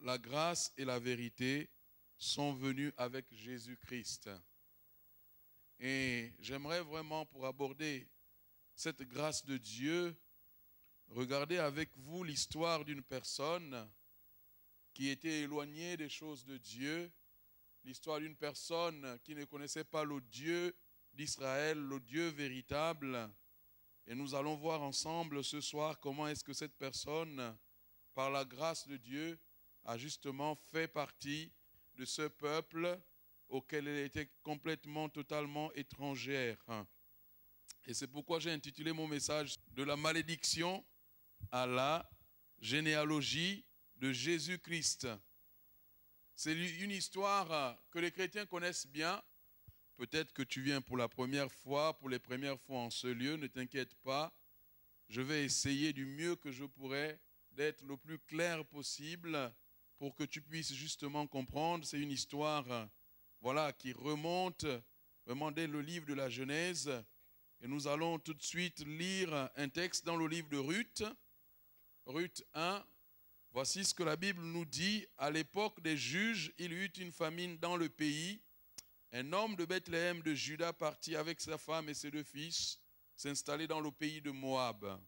la grâce et la vérité sont venus avec Jésus-Christ. Et j'aimerais vraiment, pour aborder cette grâce de Dieu, regarder avec vous l'histoire d'une personne qui était éloignée des choses de Dieu, l'histoire d'une personne qui ne connaissait pas le Dieu d'Israël, le Dieu véritable. Et nous allons voir ensemble ce soir comment est-ce que cette personne, par la grâce de Dieu, a justement fait partie de ce peuple auquel elle était complètement, totalement étrangère. Et c'est pourquoi j'ai intitulé mon message « De la malédiction à la généalogie de Jésus-Christ ». C'est une histoire que les chrétiens connaissent bien. Peut-être que tu viens pour la première fois, pour les premières fois en ce lieu, ne t'inquiète pas. Je vais essayer du mieux que je pourrai d'être le plus clair possible pour que tu puisses justement comprendre. C'est une histoire qui remonte vraiment dès le livre de la Genèse. Et nous allons tout de suite lire un texte dans le livre de Ruth. Ruth 1. Voici ce que la Bible nous dit. À l'époque des juges, il y eut une famine dans le pays. Un homme de Bethléem de Juda partit avec sa femme et ses 2 fils s'installer dans le pays de Moab.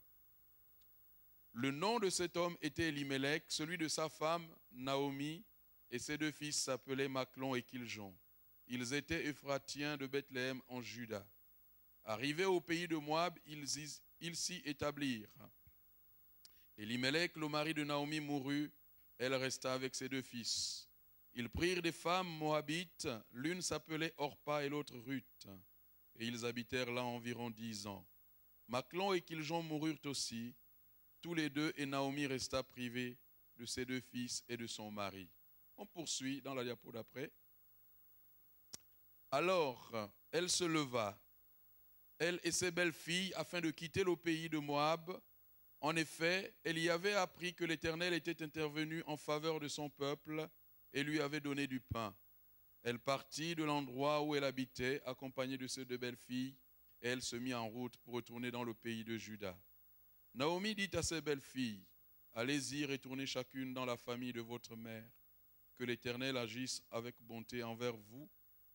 Le nom de cet homme était Elimelech, celui de sa femme Naomi, et ses 2 fils s'appelaient Machlon et Kiljon. Ils étaient Ephratiens de Bethléem en Juda. Arrivés au pays de Moab, ils s'y établirent. Elimelech, le mari de Naomi, mourut, elle resta avec ses 2 fils. Ils prirent des femmes moabites, l'une s'appelait Orpa et l'autre Ruth, et ils habitèrent là environ 10 ans. Machlon et Kiljon moururent aussi, tous les 2, et Naomi resta privée de ses 2 fils et de son mari. On poursuit dans la diapo d'après. Alors, elle se leva, elle et ses belles-filles, afin de quitter le pays de Moab. En effet, elle y avait appris que l'Éternel était intervenu en faveur de son peuple et lui avait donné du pain. Elle partit de l'endroit où elle habitait, accompagnée de ses 2 belles-filles, et elle se mit en route pour retourner dans le pays de Juda. Naomi dit à ses belles-filles, « Allez-y, retournez chacune dans la famille de votre mère, que l'Éternel agisse avec bonté envers vous,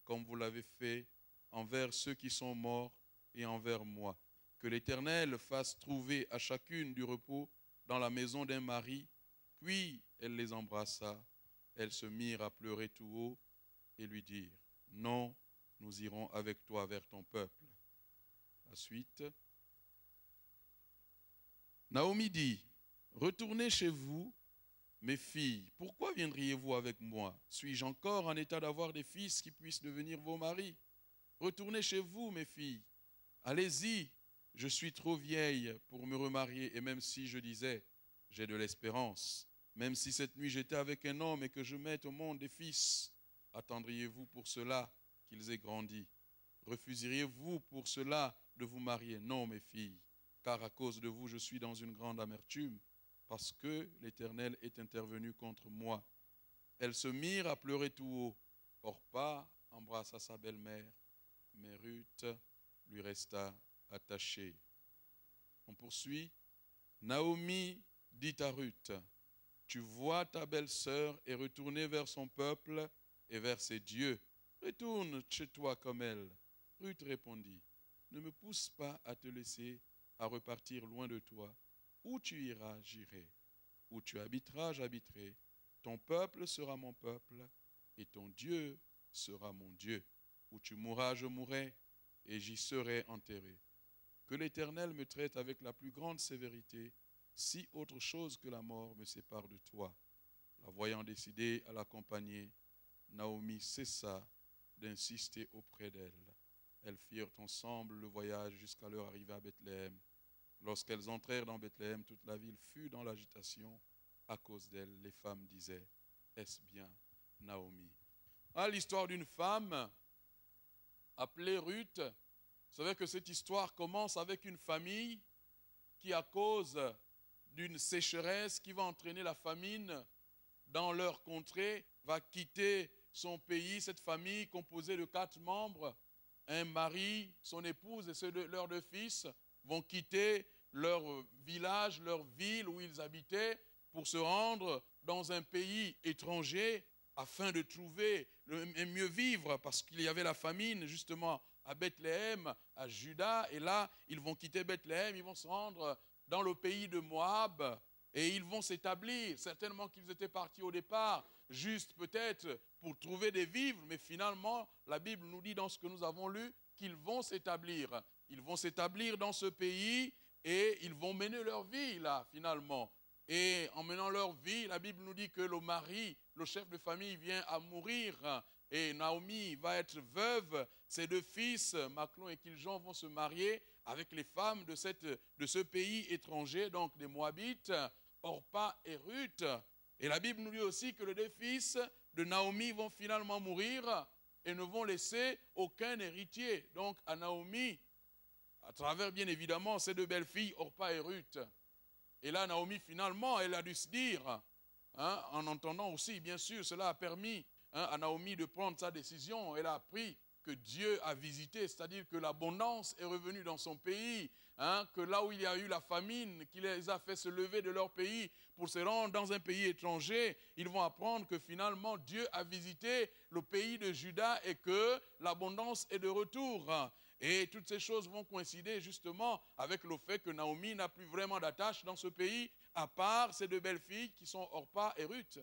comme vous l'avez fait envers ceux qui sont morts et envers moi. Que l'Éternel fasse trouver à chacune du repos dans la maison d'un mari. » Puis elle les embrassa. Elles se mirent à pleurer tout haut et lui dirent, « Non, nous irons avec toi vers ton peuple. » La suite. Naomi dit, « Retournez chez vous, mes filles. Pourquoi viendriez-vous avec moi? Suis-je encore en état d'avoir des fils qui puissent devenir vos maris? Retournez chez vous, mes filles. Allez-y, je suis trop vieille pour me remarier. Et même si je disais, j'ai de l'espérance, même si cette nuit j'étais avec un homme et que je mette au monde des fils, attendriez-vous pour cela qu'ils aient grandi? Refuseriez-vous pour cela de vous marier? Non, mes filles, car à cause de vous, je suis dans une grande amertume, parce que l'Éternel est intervenu contre moi. » Elles se mirent à pleurer tout haut. Orpa embrassa sa belle-mère, mais Ruth lui resta attachée. On poursuit. Naomi dit à Ruth, « Tu vois ta belle-sœur est retournée vers son peuple et vers ses dieux. Retourne chez toi comme elle. » Ruth répondit, « Ne me pousse pas à te laisser à repartir loin de toi. Où tu iras, j'irai. Où tu habiteras, j'habiterai. Ton peuple sera mon peuple et ton Dieu sera mon Dieu. Où tu mourras, je mourrai et j'y serai enterré. Que l'Éternel me traite avec la plus grande sévérité, si autre chose que la mort me sépare de toi. » La voyant décidée à l'accompagner, Naomi cessa d'insister auprès d'elle. Elles firent ensemble le voyage jusqu'à leur arrivée à Bethléem. Lorsqu'elles entrèrent dans Bethléem, toute la ville fut dans l'agitation. À cause d'elle, les femmes disaient, « Est-ce bien Naomi ?» L'histoire d'une femme appelée Ruth. Vous savez que cette histoire commence avec une famille qui, à cause d'une sécheresse qui va entraîner la famine dans leur contrée, va quitter son pays. Cette famille composée de 4 membres, un mari, son épouse et leurs 2 fils, vont quitter leur village, leur ville où ils habitaient pour se rendre dans un pays étranger afin de trouver un mieux vivre, parce qu'il y avait la famine justement à Bethléem, à Juda, et là, ils vont quitter Bethléem, ils vont se rendre dans le pays de Moab, et ils vont s'établir. Certainement qu'ils étaient partis au départ, juste peut-être pour trouver des vivres, mais finalement, la Bible nous dit dans ce que nous avons lu, qu'ils vont s'établir. Ils vont s'établir dans ce pays, et ils vont mener leur vie là, finalement. Et en menant leur vie, la Bible nous dit que le mari, le chef de famille, vient à mourir. Et Naomi va être veuve. Ses deux fils, Machlon et Kiljon, vont se marier avec les femmes de ce pays étranger, donc des Moabites, Orpa et Ruth. Et la Bible nous dit aussi que les deux fils de Naomi vont finalement mourir et ne vont laisser aucun héritier. Donc à Naomi, à travers bien évidemment ces deux belles filles, Orpa et Ruth. Et là, Naomi, finalement, elle a dû se dire, en entendant aussi, bien sûr, cela a permis à Naomi de prendre sa décision. Elle a appris que Dieu a visité, c'est-à-dire que l'abondance est revenue dans son pays, que là où il y a eu la famine, qui les a fait se lever de leur pays pour se rendre dans un pays étranger, ils vont apprendre que finalement Dieu a visité le pays de Juda et que l'abondance est de retour. Et toutes ces choses vont coïncider justement avec le fait que Naomi n'a plus vraiment d'attache dans ce pays, à part ces deux belles filles qui sont Orpa et Ruth.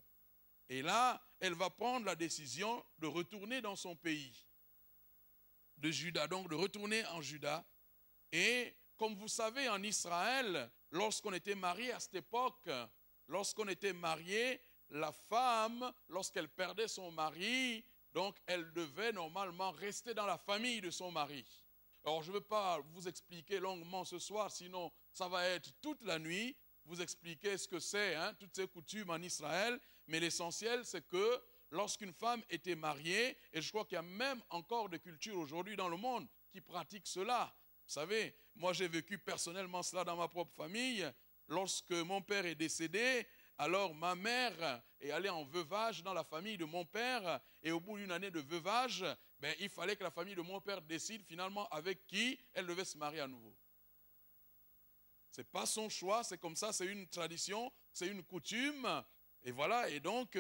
Et là, elle va prendre la décision de retourner dans son pays de Juda, donc de retourner en Juda. Et comme vous savez, en Israël, lorsqu'on était marié à cette époque, lorsqu'on était marié, la femme, lorsqu'elle perdait son mari, donc elle devait normalement rester dans la famille de son mari. Alors je ne veux pas vous expliquer longuement ce soir, sinon ça va être toute la nuit, vous expliquer ce que c'est, toutes ces coutumes en Israël, mais l'essentiel c'est que lorsqu'une femme était mariée, et je crois qu'il y a même encore des cultures aujourd'hui dans le monde qui pratiquent cela. Vous savez, moi j'ai vécu personnellement cela dans ma propre famille. Lorsque mon père est décédé, alors ma mère est allée en veuvage dans la famille de mon père, et au bout d'une année de veuvage, il fallait que la famille de mon père décide finalement avec qui elle devait se marier à nouveau. Ce n'est pas son choix, c'est comme ça, c'est une tradition, c'est une coutume. Et voilà, et donc,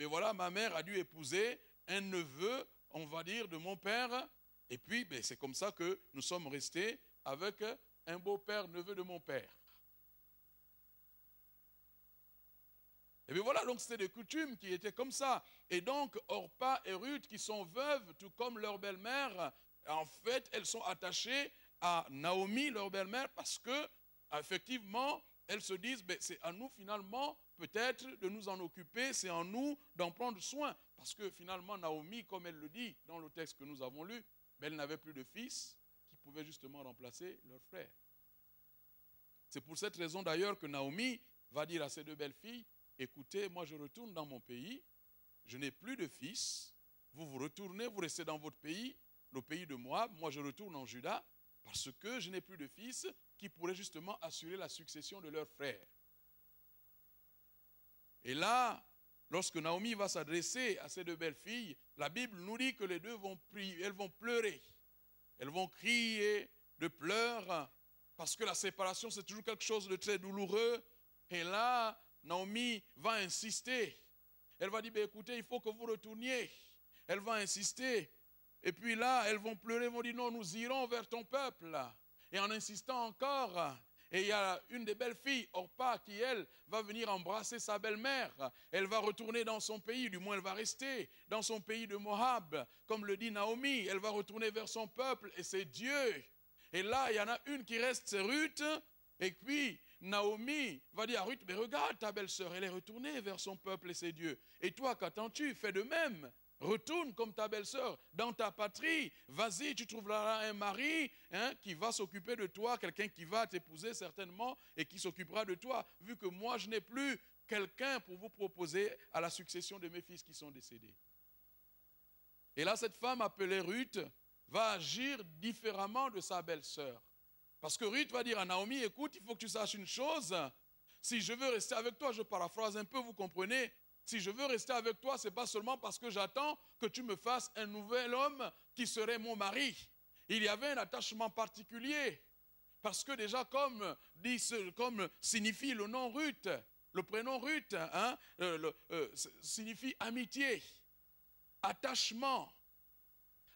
voilà, ma mère a dû épouser un neveu, on va dire, de mon père. Et puis, c'est comme ça que nous sommes restés avec un beau-père, neveu de mon père. Et bien voilà, donc c'était des coutumes qui étaient comme ça. Et donc, Orpa et Ruth, qui sont veuves, tout comme leur belle-mère, en fait, elles sont attachées à Naomi, leur belle-mère, parce que, effectivement, elles se disent, c'est à nous finalement, peut-être, de nous en occuper, c'est à nous d'en prendre soin. Parce que finalement, Naomi, comme elle le dit dans le texte que nous avons lu, elle n'avait plus de fils qui pouvaient justement remplacer leur frère. C'est pour cette raison d'ailleurs que Naomi va dire à ses deux belles filles, écoutez, moi je retourne dans mon pays, je n'ai plus de fils, vous retournez, vous restez dans votre pays, le pays de Moab, moi je retourne en Juda, parce que je n'ai plus de fils qui pourraient justement assurer la succession de leur frère. Et là, lorsque Naomi va s'adresser à ces deux belles filles, la Bible nous dit que les deux vont prier, elles vont pleurer, elles vont crier de pleurs, parce que la séparation c'est toujours quelque chose de très douloureux. Et là, Naomi va insister. Elle va dire, écoutez, il faut que vous retourniez. Elle va insister. Et puis là, elles vont pleurer, elles vont dire, non, nous irons vers ton peuple. Et en insistant encore, et il y a une des belles filles, Orpa, qui elle, va venir embrasser sa belle-mère. Elle va retourner dans son pays, du moins elle va rester dans son pays de Moab. Comme le dit Naomi, elle va retourner vers son peuple et c'est Dieu. Et là, il y en a une qui reste, c'est Ruth. Et puis, Naomi va dire à Ruth, mais regarde ta belle-sœur, elle est retournée vers son peuple et ses dieux. Et toi, qu'attends-tu? Fais de même. Retourne comme ta belle-sœur dans ta patrie. Vas-y, tu trouveras un mari qui va s'occuper de toi, quelqu'un qui va t'épouser certainement et qui s'occupera de toi, vu que moi, je n'ai plus quelqu'un pour vous proposer à la succession de mes fils qui sont décédés. Et là, cette femme appelée Ruth va agir différemment de sa belle-sœur. Parce que Ruth va dire à Naomi, écoute, il faut que tu saches une chose. Si je veux rester avec toi, je paraphrase un peu, vous comprenez. Si je veux rester avec toi, ce n'est pas seulement parce que j'attends que tu me fasses un nouvel homme qui serait mon mari. Il y avait un attachement particulier. Parce que déjà, comme signifie le nom Ruth Le prénom Ruth signifie amitié, attachement.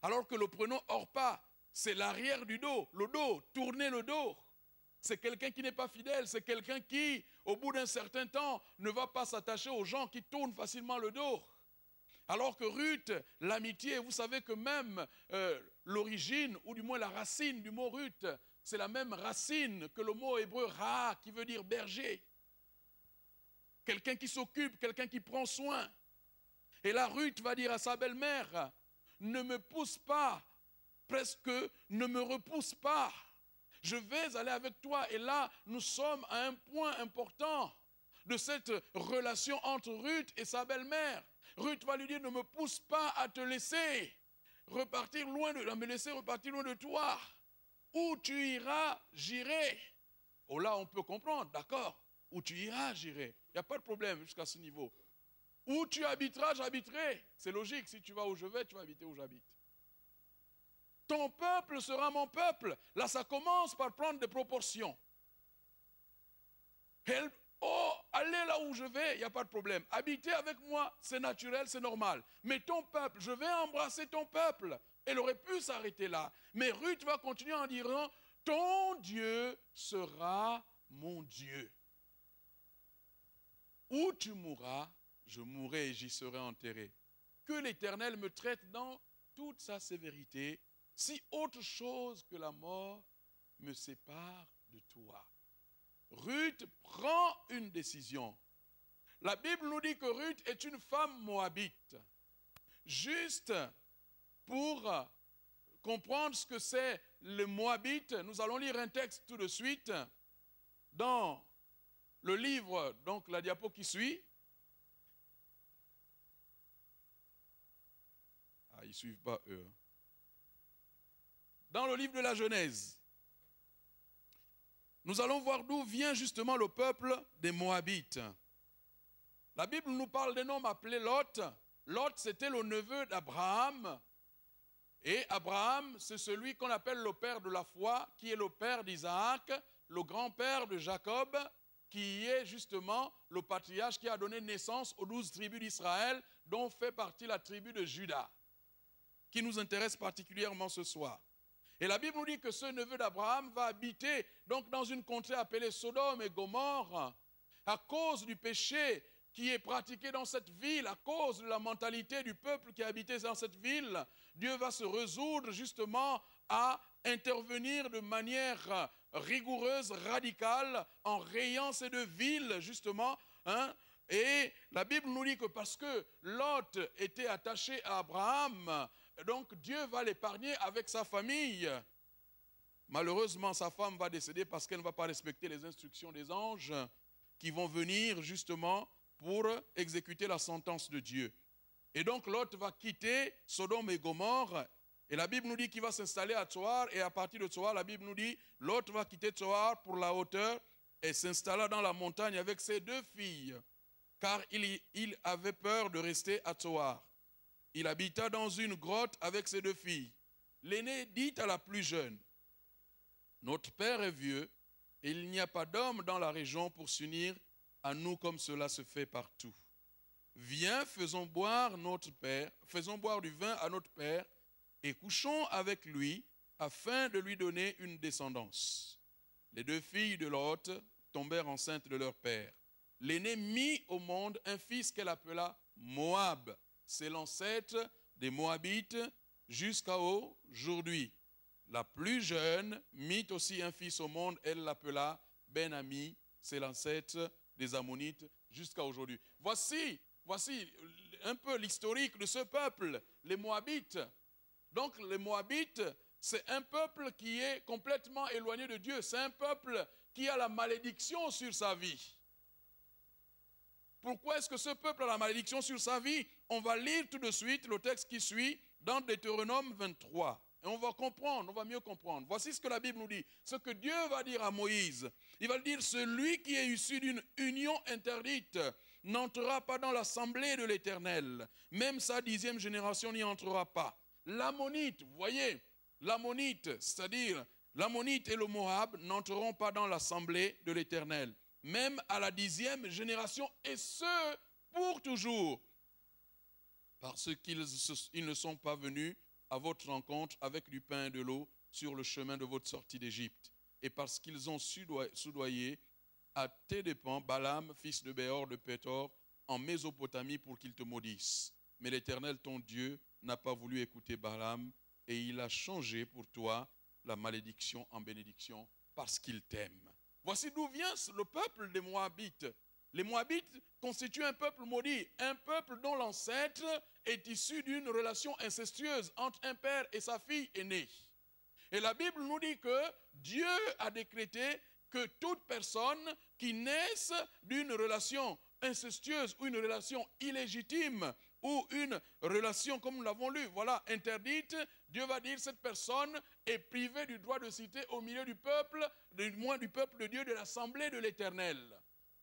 Alors que le prénom Orpa, c'est l'arrière du dos, le dos, tourner le dos. C'est quelqu'un qui n'est pas fidèle, c'est quelqu'un qui, au bout d'un certain temps, ne va pas s'attacher aux gens qui tournent facilement le dos. Alors que Ruth, l'amitié, vous savez que même l'origine, ou du moins la racine du mot Ruth, c'est la même racine que le mot hébreu Ra, qui veut dire berger. Quelqu'un qui s'occupe, quelqu'un qui prend soin. Et là, Ruth va dire à sa belle-mère, ne me pousse pas, presque ne me repousse pas. Je vais aller avec toi. Et là, nous sommes à un point important de cette relation entre Ruth et sa belle-mère. Ruth va lui dire, ne me pousse pas à te laisser repartir loin à me laisser repartir loin de toi. Où tu iras, j'irai. Oh là, on peut comprendre, d'accord. Où tu iras, j'irai. Il n'y a pas de problème jusqu'à ce niveau. Où tu habiteras, j'habiterai. C'est logique, si tu vas où je vais, tu vas habiter où j'habite. Ton peuple sera mon peuple. Là, ça commence par prendre des proportions. Allez là où je vais, il n'y a pas de problème. Habiter avec moi, c'est naturel, c'est normal. Mais ton peuple, je vais embrasser ton peuple. Elle aurait pu s'arrêter là. Mais Ruth va continuer en disant, ton Dieu sera mon Dieu. Où tu mourras, je mourrai et j'y serai enterré. Que l'Éternel me traite dans toute sa sévérité, si autre chose que la mort me sépare de toi. Ruth prend une décision. La Bible nous dit que Ruth est une femme moabite. Juste pour comprendre ce que c'est le moabite, nous allons lire un texte tout de suite dans le livre, donc la diapo qui suit. Ils ne suivent pas eux. Dans le livre de la Genèse, nous allons voir d'où vient justement le peuple des Moabites. La Bible nous parle d'un homme appelé Lot. Lot, c'était le neveu d'Abraham. Et Abraham, c'est celui qu'on appelle le père de la foi, qui est le père d'Isaac, le grand-père de Jacob, qui est justement le patriarche qui a donné naissance aux 12 tribus d'Israël, dont fait partie la tribu de Juda, qui nous intéresse particulièrement ce soir. Et la Bible nous dit que ce neveu d'Abraham va habiter donc dans une contrée appelée Sodome et Gomorrhe, à cause du péché qui est pratiqué dans cette ville, à cause de la mentalité du peuple qui habitait dans cette ville. Dieu va se résoudre justement à intervenir de manière rigoureuse, radicale, en rayant ces deux villes justement. Et la Bible nous dit que parce que Lot était attaché à Abraham, donc Dieu va l'épargner avec sa famille. Malheureusement, sa femme va décéder parce qu'elle ne va pas respecter les instructions des anges qui vont venir justement pour exécuter la sentence de Dieu. Et donc Lot va quitter Sodome et Gomorrhe. Et la Bible nous dit qu'il va s'installer à Tsoar. Et à partir de Tsoar, la Bible nous dit Lot va quitter Tsoar pour la hauteur et s'installa dans la montagne avec ses deux filles. Car il avait peur de rester à Tsoar. Il habita dans une grotte avec ses deux filles. L'aînée dit à la plus jeune, « Notre père est vieux, et il n'y a pas d'homme dans la région pour s'unir à nous comme cela se fait partout. Viens, faisons boire du vin à notre père, et couchons avec lui, afin de lui donner une descendance. » Les deux filles de Lot tombèrent enceintes de leur père. L'aînée mit au monde un fils qu'elle appela Moab. C'est l'ancêtre des Moabites jusqu'à aujourd'hui. La plus jeune mit aussi un fils au monde, elle l'appela Ben-Ami, c'est l'ancêtre des Ammonites jusqu'à aujourd'hui. Voici un peu l'historique de ce peuple, les Moabites. Donc les Moabites, c'est un peuple qui est complètement éloigné de Dieu. C'est un peuple qui a la malédiction sur sa vie. Pourquoi est-ce que ce peuple a la malédiction sur sa vie? On va lire tout de suite le texte qui suit dans Deutéronome 23. Et on va comprendre, on va mieux comprendre. Voici ce que la Bible nous dit. Ce que Dieu va dire à Moïse. Il va dire, celui qui est issu d'une union interdite n'entrera pas dans l'assemblée de l'Éternel. Même sa 10e génération n'y entrera pas. L'Ammonite, vous voyez, l'Ammonite, c'est-à-dire l'Ammonite et le Moab n'entreront pas dans l'assemblée de l'Éternel. même à la 10e génération, et ce, pour toujours. Parce qu'ils ne sont pas venus à votre rencontre avec du pain et de l'eau sur le chemin de votre sortie d'Égypte. Et parce qu'ils ont soudoyé à tes dépens Balaam, fils de Béor de Pétor, en Mésopotamie pour qu'il te maudisse. Mais l'Éternel, ton Dieu, n'a pas voulu écouter Balaam, et il a changé pour toi la malédiction en bénédiction parce qu'il t'aime. Voici d'où vient le peuple des Moabites. Les Moabites constituent un peuple maudit, un peuple dont l'ancêtre est issu d'une relation incestueuse entre un père et sa fille aînée. Et la Bible nous dit que Dieu a décrété que toute personne qui naisse d'une relation incestueuse ou une relation illégitime ou une relation, comme nous l'avons lu, voilà, interdite, Dieu va dire cette personne est privée du droit de citer au milieu du peuple, du moins du peuple de Dieu, de l'assemblée de l'Éternel.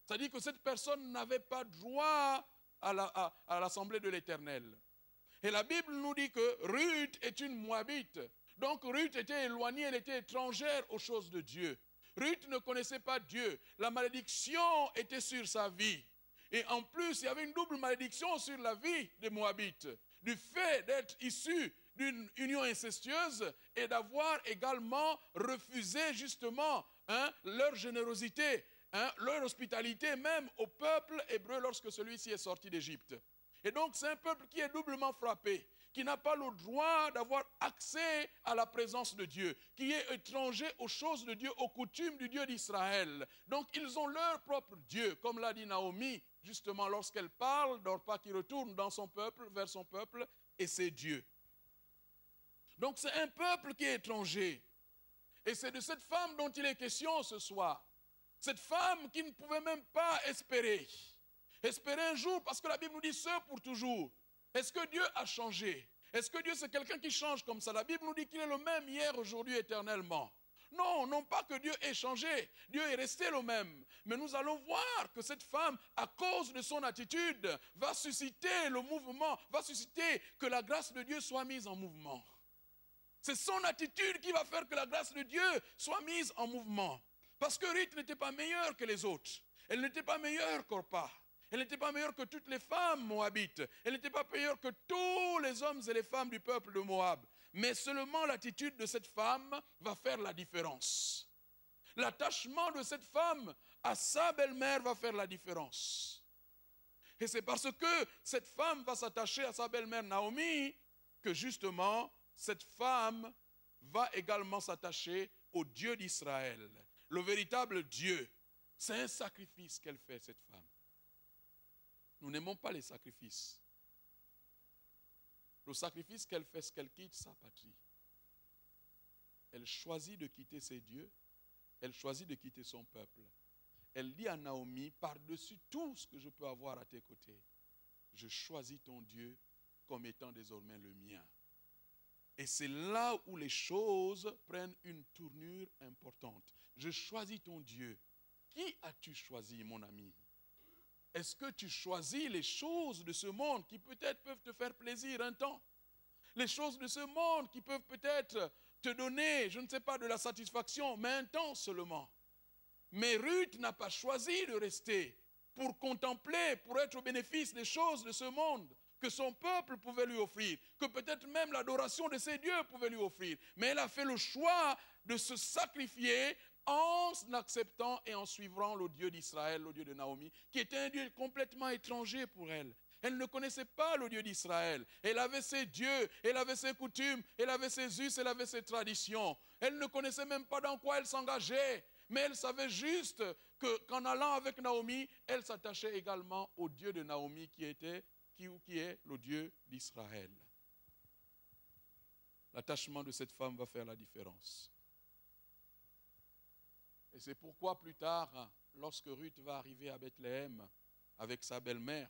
C'est-à-dire que cette personne n'avait pas droit à l'assemblée de l'Éternel. Et la Bible nous dit que Ruth est une Moabite. Donc Ruth était éloignée, elle était étrangère aux choses de Dieu. Ruth ne connaissait pas Dieu. La malédiction était sur sa vie. Et en plus, il y avait une double malédiction sur la vie des Moabites. Du fait d'être issus d'une union incestueuse et d'avoir également refusé justement leur générosité, leur hospitalité même au peuple hébreu lorsque celui-ci est sorti d'Égypte. Et donc c'est un peuple qui est doublement frappé, qui n'a pas le droit d'avoir accès à la présence de Dieu, qui est étranger aux choses de Dieu, aux coutumes du Dieu d'Israël. Donc ils ont leur propre Dieu, comme l'a dit Naomi, justement lorsqu'elle parle d'Orpa qui retourne dans son peuple, vers son peuple, et c'est Dieu. Donc c'est un peuple qui est étranger. Et c'est de cette femme dont il est question ce soir. Cette femme qui ne pouvait même pas espérer. Espérer un jour, parce que la Bible nous dit ce pour toujours. Est-ce que Dieu a changé? Est-ce que Dieu c'est quelqu'un qui change comme ça? La Bible nous dit qu'il est le même hier, aujourd'hui, éternellement. Non, non pas que Dieu ait changé. Dieu est resté le même. Mais nous allons voir que cette femme, à cause de son attitude, va susciter le mouvement, va susciter que la grâce de Dieu soit mise en mouvement. C'est son attitude qui va faire que la grâce de Dieu soit mise en mouvement. Parce que Ruth n'était pas meilleure que les autres. Elle n'était pas meilleure qu'Orpa. Elle n'était pas meilleure que toutes les femmes moabites. Elle n'était pas meilleure que tous les hommes et les femmes du peuple de Moab. Mais seulement l'attitude de cette femme va faire la différence. L'attachement de cette femme à sa belle-mère va faire la différence. Et c'est parce que cette femme va s'attacher à sa belle-mère Naomi que justement cette femme va également s'attacher au Dieu d'Israël. Le véritable Dieu. C'est un sacrifice qu'elle fait, cette femme. Nous n'aimons pas les sacrifices. Le sacrifice qu'elle fait, c'est qu'elle quitte sa patrie. Elle choisit de quitter ses dieux. Elle choisit de quitter son peuple. Elle dit à Naomi, par-dessus tout ce que je peux avoir à tes côtés, je choisis ton Dieu comme étant désormais le mien. Et c'est là où les choses prennent une tournure importante. Je choisis ton Dieu. Qui as-tu choisi, mon ami? Est-ce que tu choisis les choses de ce monde qui peut-être peuvent te faire plaisir un temps? Les choses de ce monde qui peuvent peut-être te donner, je ne sais pas, de la satisfaction, mais un temps seulement. Mais Ruth n'a pas choisi de rester pour contempler, pour être au bénéfice des choses de ce monde que son peuple pouvait lui offrir, que peut-être même l'adoration de ses dieux pouvait lui offrir. Mais elle a fait le choix de se sacrifier en acceptant et en suivant le Dieu d'Israël, le Dieu de Naomi, qui était un Dieu complètement étranger pour elle. Elle ne connaissait pas le Dieu d'Israël. Elle avait ses dieux, elle avait ses coutumes, elle avait ses us, elle avait ses traditions. Elle ne connaissait même pas dans quoi elle s'engageait. Mais elle savait juste qu'en allant avec Naomi, elle s'attachait également au Dieu de Naomi qui est le Dieu d'Israël. L'attachement de cette femme va faire la différence. Et c'est pourquoi plus tard, lorsque Ruth va arriver à Bethléem avec sa belle-mère,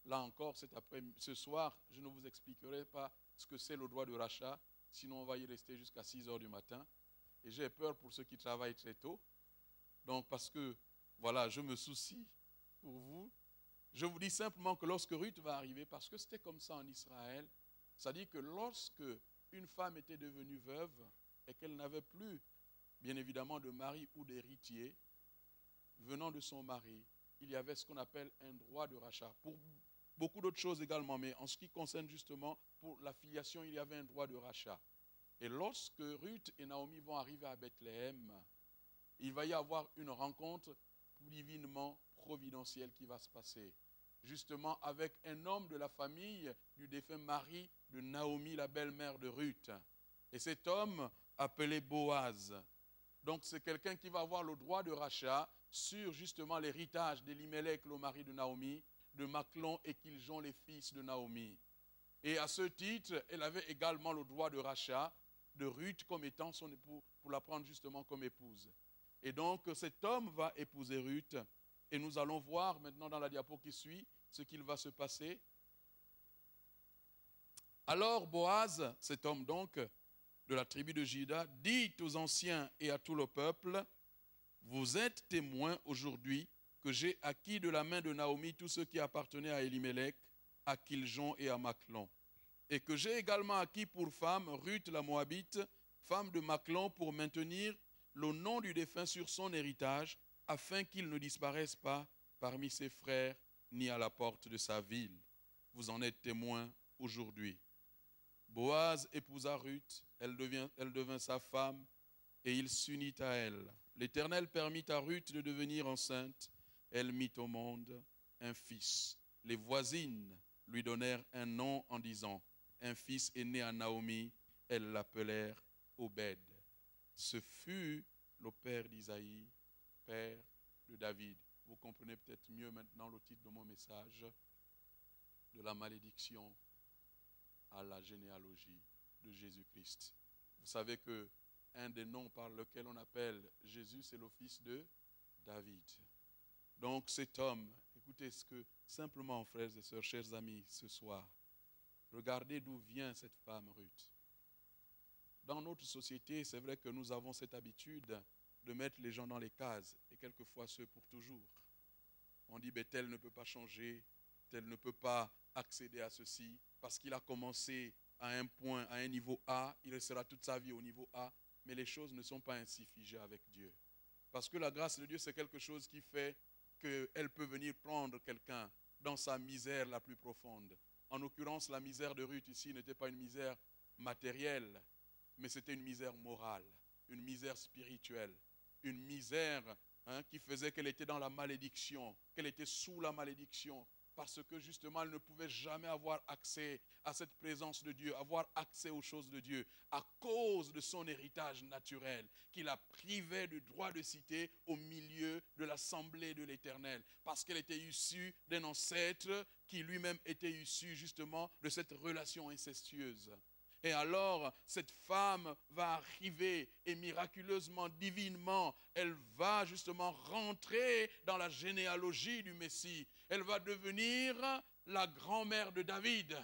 là encore, ce soir, je ne vous expliquerai pas ce que c'est le droit de rachat, sinon on va y rester jusqu'à 6 heures du matin. Et j'ai peur pour ceux qui travaillent très tôt. Donc parce que, voilà, je me soucie pour vous. Je vous dis simplement que lorsque Ruth va arriver, parce que c'était comme ça en Israël, c'est-à-dire que lorsque une femme était devenue veuve et qu'elle n'avait plus, bien évidemment, de mari ou d'héritier, venant de son mari, il y avait ce qu'on appelle un droit de rachat. Pour beaucoup d'autres choses également, mais en ce qui concerne justement pour la filiation, il y avait un droit de rachat. Et lorsque Ruth et Naomi vont arriver à Bethléem, il va y avoir une rencontre divinement providentielle qui va se passer. Justement avec un homme de la famille du défunt mari de Naomi, la belle-mère de Ruth. Et cet homme appelé Boaz. Donc c'est quelqu'un qui va avoir le droit de rachat sur justement l'héritage d'Elimelech, le mari de Naomi, de Machlon et Kiljon, les fils de Naomi. Et à ce titre, elle avait également le droit de rachat de Ruth comme étant son époux, pour la prendre justement comme épouse. Et donc cet homme va épouser Ruth, et nous allons voir maintenant dans la diapo qui suit ce qu'il va se passer. Alors Boaz, cet homme donc de la tribu de Juda, dit aux anciens et à tout le peuple, vous êtes témoins aujourd'hui que j'ai acquis de la main de Naomi tout ce qui appartenait à Elimelech, à Kiljon et à Machlon, et que j'ai également acquis pour femme Ruth la Moabite, femme de Machlon, pour maintenir le nom du défunt sur son héritage, afin qu'il ne disparaisse pas parmi ses frères, ni à la porte de sa ville. Vous en êtes témoins aujourd'hui. Boaz épousa Ruth, elle devint sa femme, et il s'unit à elle. L'Éternel permit à Ruth de devenir enceinte. Elle mit au monde un fils. Les voisines lui donnèrent un nom en disant, un fils est né à Naomi, elles l'appelèrent Obed. Ce fut le père d'Isaïe, père de David. Vous comprenez peut-être mieux maintenant le titre de mon message, de la malédiction à la généalogie de Jésus-Christ. Vous savez que un des noms par lequel on appelle Jésus, c'est le fils de David. Donc cet homme, écoutez ce que, simplement frères et sœurs, chers amis, ce soir, regardez d'où vient cette femme Ruth. Dans notre société, c'est vrai que nous avons cette habitude de mettre les gens dans les cases, et quelquefois ceux pour toujours. On dit, ben, tel ne peut pas changer, tel ne peut pas accéder à ceci, parce qu'il a commencé à un point, à un niveau A, il restera toute sa vie au niveau A, mais les choses ne sont pas ainsi figées avec Dieu. Parce que la grâce de Dieu, c'est quelque chose qui fait qu'elle peut venir prendre quelqu'un dans sa misère la plus profonde. En l'occurrence, la misère de Ruth ici n'était pas une misère matérielle, mais c'était une misère morale, une misère spirituelle, une misère qui faisait qu'elle était dans la malédiction, qu'elle était sous la malédiction, parce que justement elle ne pouvait jamais avoir accès à cette présence de Dieu, avoir accès aux choses de Dieu, à cause de son héritage naturel, qui la privait du droit de cité au milieu de l'assemblée de l'Éternel, parce qu'elle était issue d'un ancêtre qui lui-même était issu justement de cette relation incestueuse. Et alors, cette femme va arriver et miraculeusement, divinement, elle va justement rentrer dans la généalogie du Messie. Elle va devenir la grand-mère de David.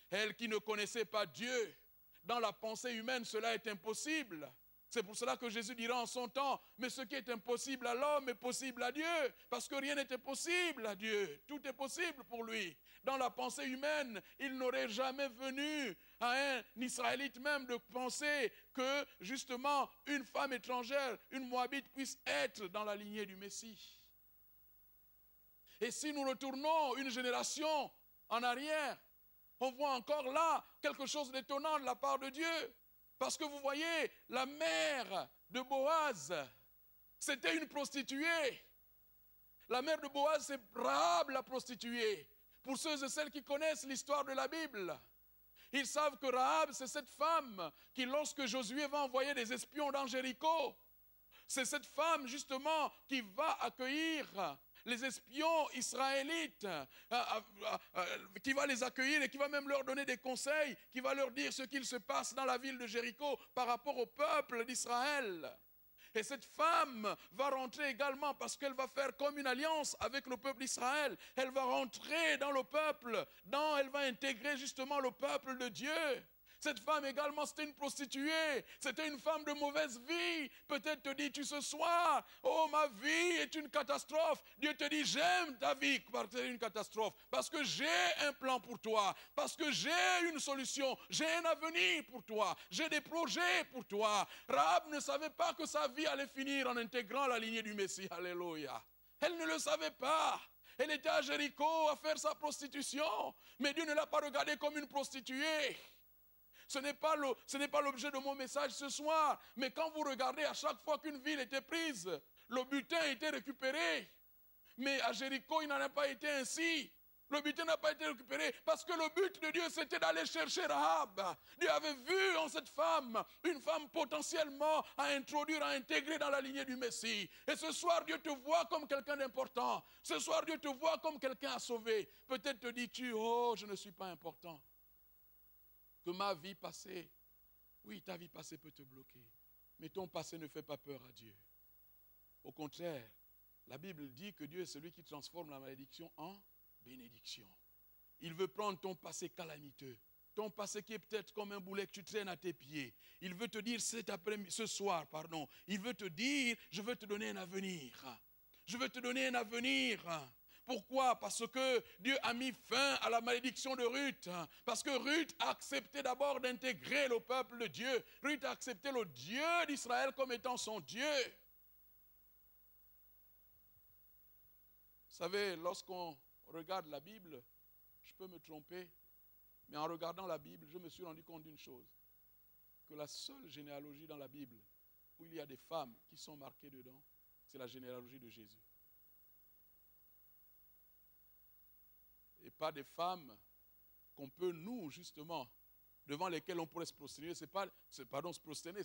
Elle qui ne connaissait pas Dieu, dans la pensée humaine, cela est impossible. C'est pour cela que Jésus dira en son temps, mais ce qui est impossible à l'homme est possible à Dieu, parce que rien n'était possible à Dieu. Tout est possible pour lui. Dans la pensée humaine, il n'aurait jamais venu à un Israélite même de penser que justement une femme étrangère, une Moabite, puisse être dans la lignée du Messie. Et si nous retournons une génération en arrière, on voit encore là quelque chose d'étonnant de la part de Dieu. Parce que vous voyez, la mère de Boaz, c'était une prostituée. La mère de Boaz, c'est Rahab la prostituée. Pour ceux et celles qui connaissent l'histoire de la Bible, ils savent que Rahab, c'est cette femme qui, lorsque Josué va envoyer des espions dans Jéricho, c'est cette femme justement qui va accueillir les espions israélites, qui va les accueillir et qui va même leur donner des conseils, qui va leur dire ce qu'il se passe dans la ville de Jéricho par rapport au peuple d'Israël. Et cette femme va rentrer également parce qu'elle va faire comme une alliance avec le peuple d'Israël. Elle va rentrer dans le peuple, elle va intégrer justement le peuple de Dieu. Cette femme également, c'était une prostituée. C'était une femme de mauvaise vie. Peut-être te dis-tu ce soir, oh, ma vie est une catastrophe. Dieu te dit, j'aime ta vie parce que c'est une catastrophe. Parce que j'ai un plan pour toi. Parce que j'ai une solution. J'ai un avenir pour toi. J'ai des projets pour toi. Rahab ne savait pas que sa vie allait finir en intégrant la lignée du Messie. Alléluia. Elle ne le savait pas. Elle était à Jéricho à faire sa prostitution. Mais Dieu ne l'a pas regardée comme une prostituée. Ce n'est pas l'objet de mon message ce soir. Mais quand vous regardez à chaque fois qu'une ville était prise, le butin était récupéré. Mais à Jéricho, il n'en a pas été ainsi. Le butin n'a pas été récupéré parce que le but de Dieu, c'était d'aller chercher Rahab. Dieu avait vu en cette femme, une femme potentiellement à introduire, à intégrer dans la lignée du Messie. Et ce soir, Dieu te voit comme quelqu'un d'important. Ce soir, Dieu te voit comme quelqu'un à sauver. Peut-être te dis-tu, oh, je ne suis pas important. Que ma vie passée, oui, ta vie passée peut te bloquer. Mais ton passé ne fait pas peur à Dieu. Au contraire, la Bible dit que Dieu est celui qui transforme la malédiction en bénédiction. Il veut prendre ton passé calamiteux, ton passé qui est peut-être comme un boulet que tu traînes à tes pieds. Il veut te dire ce soir, il veut te dire, je veux te donner un avenir. Je veux te donner un avenir. Pourquoi? Parce que Dieu a mis fin à la malédiction de Ruth. Parce que Ruth a accepté d'abord d'intégrer le peuple de Dieu. Ruth a accepté le Dieu d'Israël comme étant son Dieu. Vous savez, lorsqu'on regarde la Bible, je peux me tromper, mais en regardant la Bible, je me suis rendu compte d'une chose, que la seule généalogie dans la Bible où il y a des femmes qui sont marquées dedans, c'est la généalogie de Jésus. Et pas des femmes qu'on peut, nous, justement, devant lesquelles on pourrait se prosterner. Ce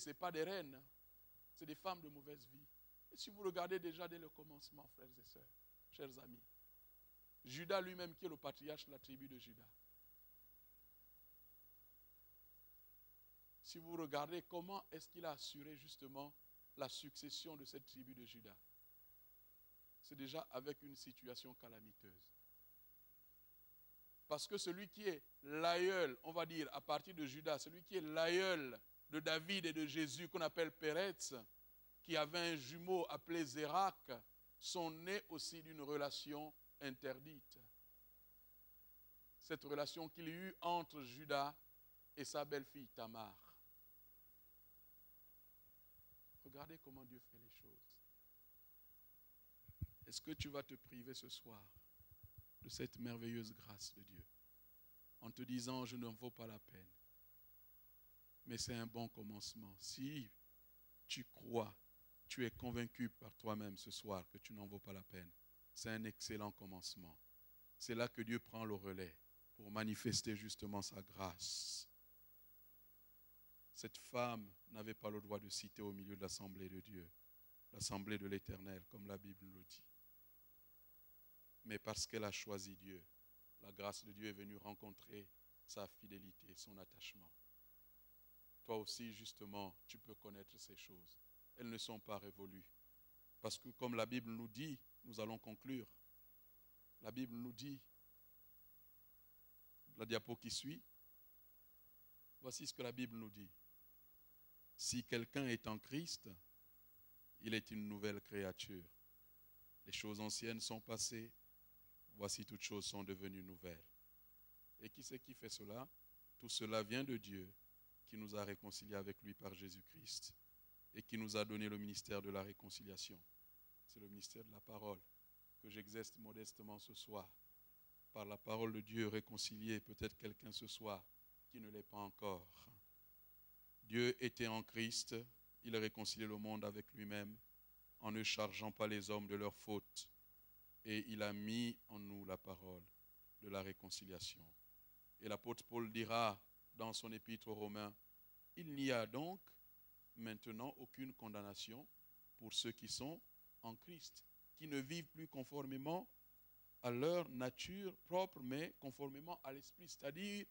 n'est pas des reines, c'est des femmes de mauvaise vie. Et si vous regardez déjà dès le commencement, frères et sœurs, chers amis, Judas lui-même qui est le patriarche de la tribu de Judas. Si vous regardez comment est-ce qu'il a assuré justement la succession de cette tribu de Judas, c'est déjà avec une situation calamiteuse. Parce que celui qui est l'aïeul, on va dire à partir de Judas, celui qui est l'aïeul de David et de Jésus qu'on appelle Péretz, qui avait un jumeau appelé Zérak, sont nés aussi d'une relation interdite. Cette relation qu'il y eut entre Judas et sa belle-fille Tamar. Regardez comment Dieu fait les choses. Est-ce que tu vas te priver ce soir de cette merveilleuse grâce de Dieu en te disant je n'en vaux pas la peine? Mais c'est un bon commencement. Si tu crois, tu es convaincu par toi-même ce soir que tu n'en vaux pas la peine, c'est un excellent commencement. C'est là que Dieu prend le relais pour manifester justement sa grâce. Cette femme n'avait pas le droit de citer au milieu de l'assemblée de Dieu, l'assemblée de l'Éternel, comme la Bible le dit. Mais parce qu'elle a choisi Dieu, la grâce de Dieu est venue rencontrer sa fidélité, son attachement. Toi aussi, justement, tu peux connaître ces choses. Elles ne sont pas révolues. Parce que comme la Bible nous dit, nous allons conclure. La Bible nous dit, la diapo qui suit, voici ce que la Bible nous dit. Si quelqu'un est en Christ, il est une nouvelle créature. Les choses anciennes sont passées, voici toutes choses sont devenues nouvelles. Et qui c'est qui fait cela? Tout cela vient de Dieu, qui nous a réconciliés avec lui par Jésus-Christ et qui nous a donné le ministère de la réconciliation. C'est le ministère de la parole que j'exerce modestement ce soir. Par la parole de Dieu réconcilier peut-être quelqu'un ce soir qui ne l'est pas encore. Dieu était en Christ, il réconciliait le monde avec lui-même en ne chargeant pas les hommes de leurs fautes. Et il a mis en nous la parole de la réconciliation. Et l'apôtre Paul dira dans son épître aux Romains, il n'y a donc maintenant aucune condamnation pour ceux qui sont en Christ, qui ne vivent plus conformément à leur nature propre, mais conformément à l'esprit, c'est-à-dire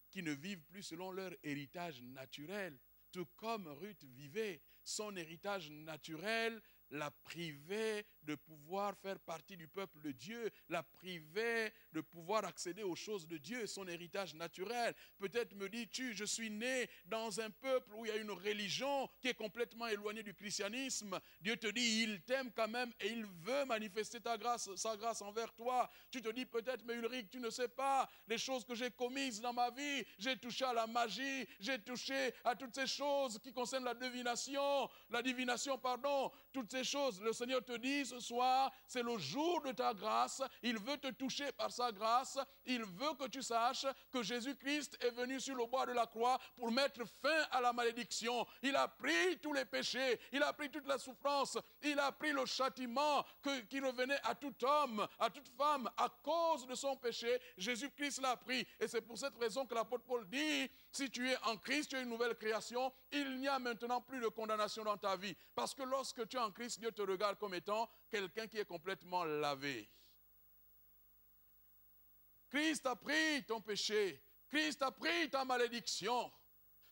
qui ne vivent plus selon leur héritage naturel, tout comme Ruth vivait. Son héritage naturel la privait de pouvoir faire partie du peuple de Dieu, la privait de pouvoir accéder aux choses de Dieu, son héritage naturel. Peut-être me dis-tu, je suis né dans un peuple où il y a une religion qui est complètement éloignée du christianisme. Dieu te dit, il t'aime quand même et il veut manifester sa grâce envers toi. Tu te dis peut-être, mais Ulrich, tu ne sais pas les choses que j'ai commises dans ma vie. J'ai touché à la magie, j'ai touché à toutes ces choses qui concernent la divination, toutes ces choses. Le Seigneur te dit ce soir, c'est le jour de ta grâce. Il veut te toucher par sa grâce. Il veut que tu saches que Jésus-Christ est venu sur le bois de la croix pour mettre fin à la malédiction. Il a pris tous les péchés, il a pris toute la souffrance, il a pris le châtiment qui revenait à tout homme, à toute femme, à cause de son péché. Jésus-Christ l'a pris. Et c'est pour cette raison que l'apôtre Paul dit, si tu es en Christ, tu es une nouvelle création, il n'y a maintenant plus de condamnation dans ta vie. Parce que lorsque tu es en Christ, Dieu te regarde comme étant quelqu'un qui est complètement lavé. Christ a pris ton péché. Christ a pris ta malédiction.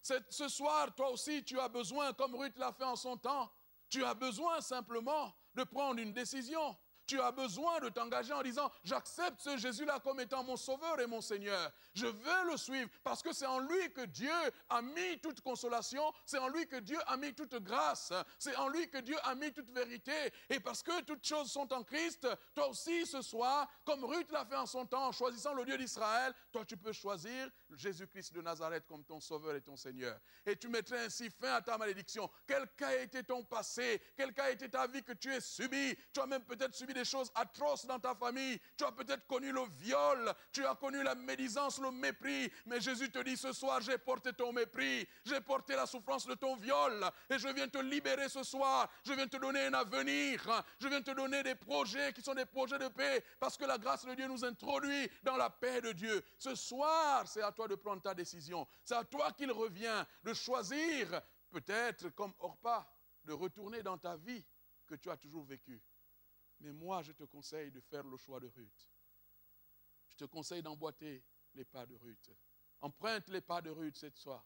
Ce soir, toi aussi, tu as besoin, comme Ruth l'a fait en son temps, tu as besoin simplement de prendre une décision. Tu as besoin de t'engager en disant, j'accepte ce Jésus-là comme étant mon sauveur et mon Seigneur. Je veux le suivre parce que c'est en lui que Dieu a mis toute consolation, c'est en lui que Dieu a mis toute grâce, c'est en lui que Dieu a mis toute vérité. Et parce que toutes choses sont en Christ, toi aussi ce soir, comme Ruth l'a fait en son temps, en choisissant le Dieu d'Israël, toi tu peux choisir Jésus-Christ de Nazareth comme ton sauveur et ton Seigneur. Et tu mettrais ainsi fin à ta malédiction. Quel qu'a été ton passé? Quelle qu'a été ta vie que tu as subi? Tu as même peut-être subi des choses atroces dans ta famille. Tu as peut-être connu le viol, tu as connu la médisance, le mépris. Mais Jésus te dit ce soir, j'ai porté ton mépris, j'ai porté la souffrance de ton viol et je viens te libérer ce soir. Je viens te donner un avenir. Je viens te donner des projets qui sont des projets de paix parce que la grâce de Dieu nous introduit dans la paix de Dieu. Ce soir, c'est à toi de prendre ta décision. C'est à toi qu'il revient de choisir, peut-être comme Orpa, de retourner dans ta vie que tu as toujours vécue. Mais moi, je te conseille de faire le choix de Ruth. Je te conseille d'emboîter les pas de Ruth. Emprunte les pas de Ruth cette soir.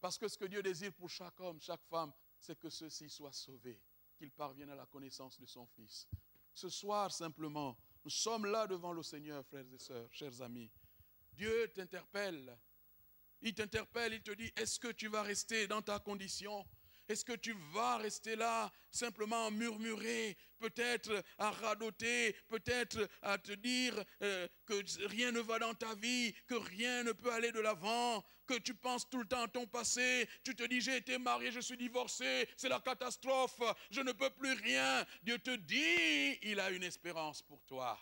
Parce que ce que Dieu désire pour chaque homme, chaque femme, c'est que ceux-ci soient sauvés, qu'ils parviennent à la connaissance de son Fils. Ce soir, simplement, nous sommes là devant le Seigneur, frères et sœurs, chers amis. Dieu t'interpelle. Il t'interpelle, il te dit, est-ce que tu vas rester dans ta condition ? Est-ce que tu vas rester là, simplement à murmurer, peut-être à radoter, peut-être à te dire que rien ne va dans ta vie, que rien ne peut aller de l'avant, que tu penses tout le temps à ton passé, tu te dis j'ai été marié, je suis divorcé, c'est la catastrophe, je ne peux plus rien. Dieu te dit, il a une espérance pour toi.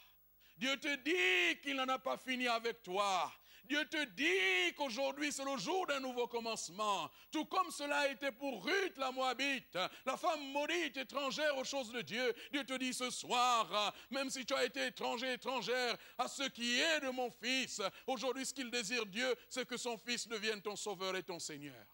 Dieu te dit qu'il n'en a pas fini avec toi. Dieu te dit qu'aujourd'hui c'est le jour d'un nouveau commencement. Tout comme cela a été pour Ruth la Moabite, la femme maudite, étrangère aux choses de Dieu. Dieu te dit ce soir, même si tu as été étranger, étrangère à ce qui est de mon Fils, aujourd'hui ce qu'il désire Dieu, c'est que son Fils devienne ton sauveur et ton Seigneur.